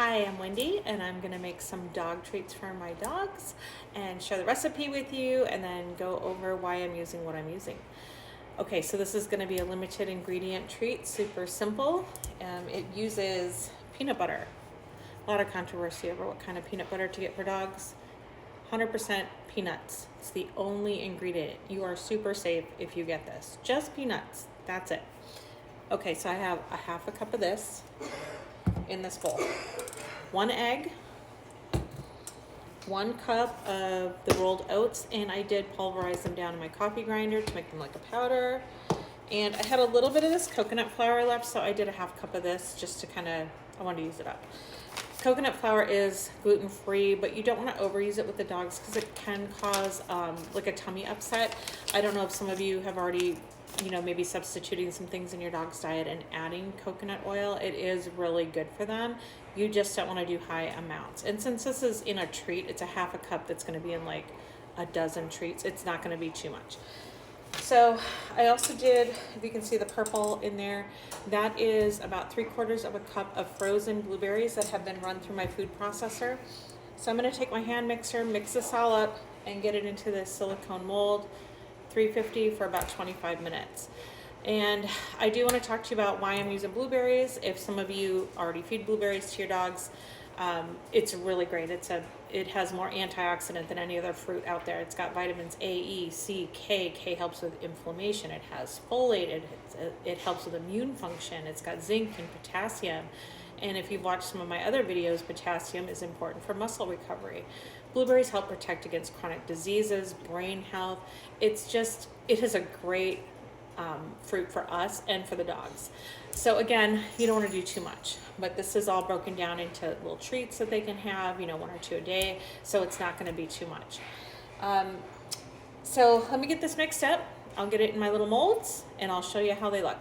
Hi, I'm Wendy and I'm gonna make some dog treats for my dogs and share the recipe with you and then go over why I'm using what I'm using. Okay, so this is gonna be a limited ingredient treat, super simple. It uses peanut butter. A lot of controversy over what kind of peanut butter to get for dogs. 100% peanuts. It's the only ingredient. You are super safe if you get this. Just peanuts, that's it. Okay, so I have a half a cup of this in this bowl. 1 egg, 1 cup of the rolled oats, and I did pulverize them down in my coffee grinder to make them like a powder. And I had a little bit of this coconut flour left, so I did a half cup of this just to I wanted to use it up. Coconut flour is gluten-free, but you don't want to overuse it with the dogs because it can cause like a tummy upset. I don't know if some of you have already, maybe substituting some things in your dog's diet and adding coconut oil. It is really good for them. You just don't want to do high amounts. And since this is in a treat, it's a half a cup that's going to be in like a dozen treats. It's not going to be too much. So I also did, if you can see the purple in there, that is about 3/4 of a cup of frozen blueberries that have been run through my food processor. So I'm going to take my hand mixer, mix this all up, and get it into this silicone mold, 350 for about 25 minutes. And I do want to talk to you about why I'm using blueberries. If some of you already feed blueberries to your dogs, it's really great. It has more antioxidant than any other fruit out there. It's got vitamins A, E, C, K. K helps with inflammation. It has folate. It helps with immune function. It's got zinc and potassium. And if you've watched some of my other videos, potassium is important for muscle recovery. Blueberries help protect against chronic diseases, brain health. It is a great fruit for us and for the dogs. So again, you don't want to do too much, but this is all broken down into little treats that they can have, 1 or 2 a day. So it's not going to be too much. So let me get this mixed up. I'll get it in my little molds and I'll show you how they look.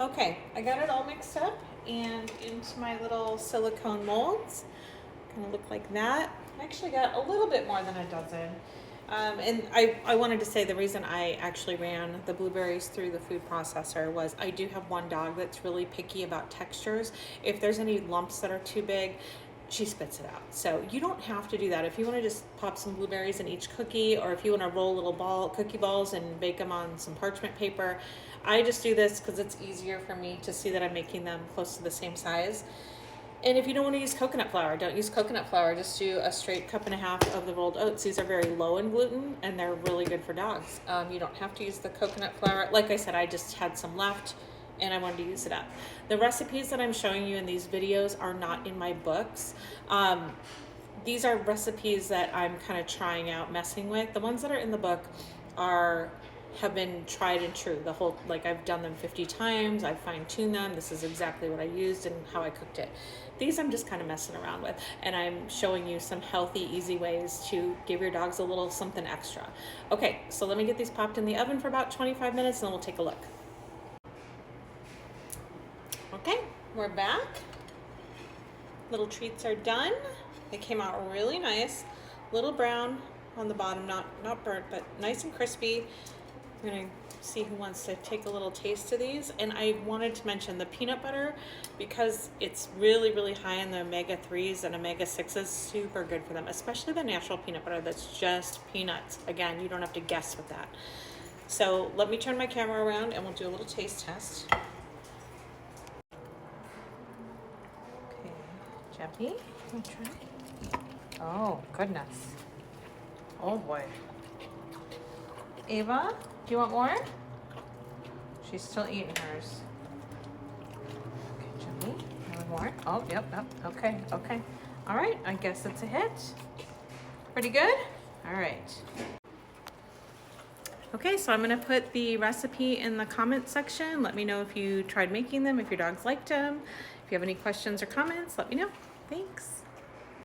Okay, I got it all mixed up and into my little silicone molds. Kind of look like that. I actually got a little bit more than a dozen. And I wanted to say the reason I actually ran the blueberries through the food processor was I do have one dog that's really picky about textures. If there's any lumps that are too big, she spits it out. So you don't have to do that. If you want to just pop some blueberries in each cookie, or if you want to roll little cookie balls and bake them on some parchment paper, I just do this because it's easier for me to see that I'm making them close to the same size. And if you don't want to use coconut flour, don't use coconut flour. Just do a straight 1.5 cups of the rolled oats. These are very low in gluten and they're really good for dogs. You don't have to use the coconut flour. Like I said, I just had some left and I wanted to use it up. The recipes that I'm showing you in these videos are not in my books. These are recipes that I'm kind of trying out, messing with. The ones that are in the book have been tried and true. I've done them 50 times. I've fine-tuned them. This is exactly what I used and how I cooked it. These I'm just kind of messing around with, and I'm showing you some healthy, easy ways to give your dogs a little something extra. Okay, so let me get these popped in the oven for about 25 minutes and then we'll take a look. Okay, we're back. Little treats are done. They came out really nice. Little brown on the bottom, not burnt, but nice and crispy. I'm gonna see who wants to take a little taste of these. And I wanted to mention the peanut butter, because it's really, really high in the omega-3s and omega-6s, super good for them, especially the natural peanut butter that's just peanuts. Again, you don't have to guess with that. So let me turn my camera around and we'll do a little taste test. Okay, Jeppy, you try? Oh, goodness. Oh boy. Ava, do you want more? She's still eating hers. Okay, Jimmy, want more? Oh, yep, okay. All right, I guess it's a hit. Pretty good? All right. Okay, so I'm gonna put the recipe in the comment section. Let me know if you tried making them, if your dogs liked them. If you have any questions or comments, let me know. Thanks.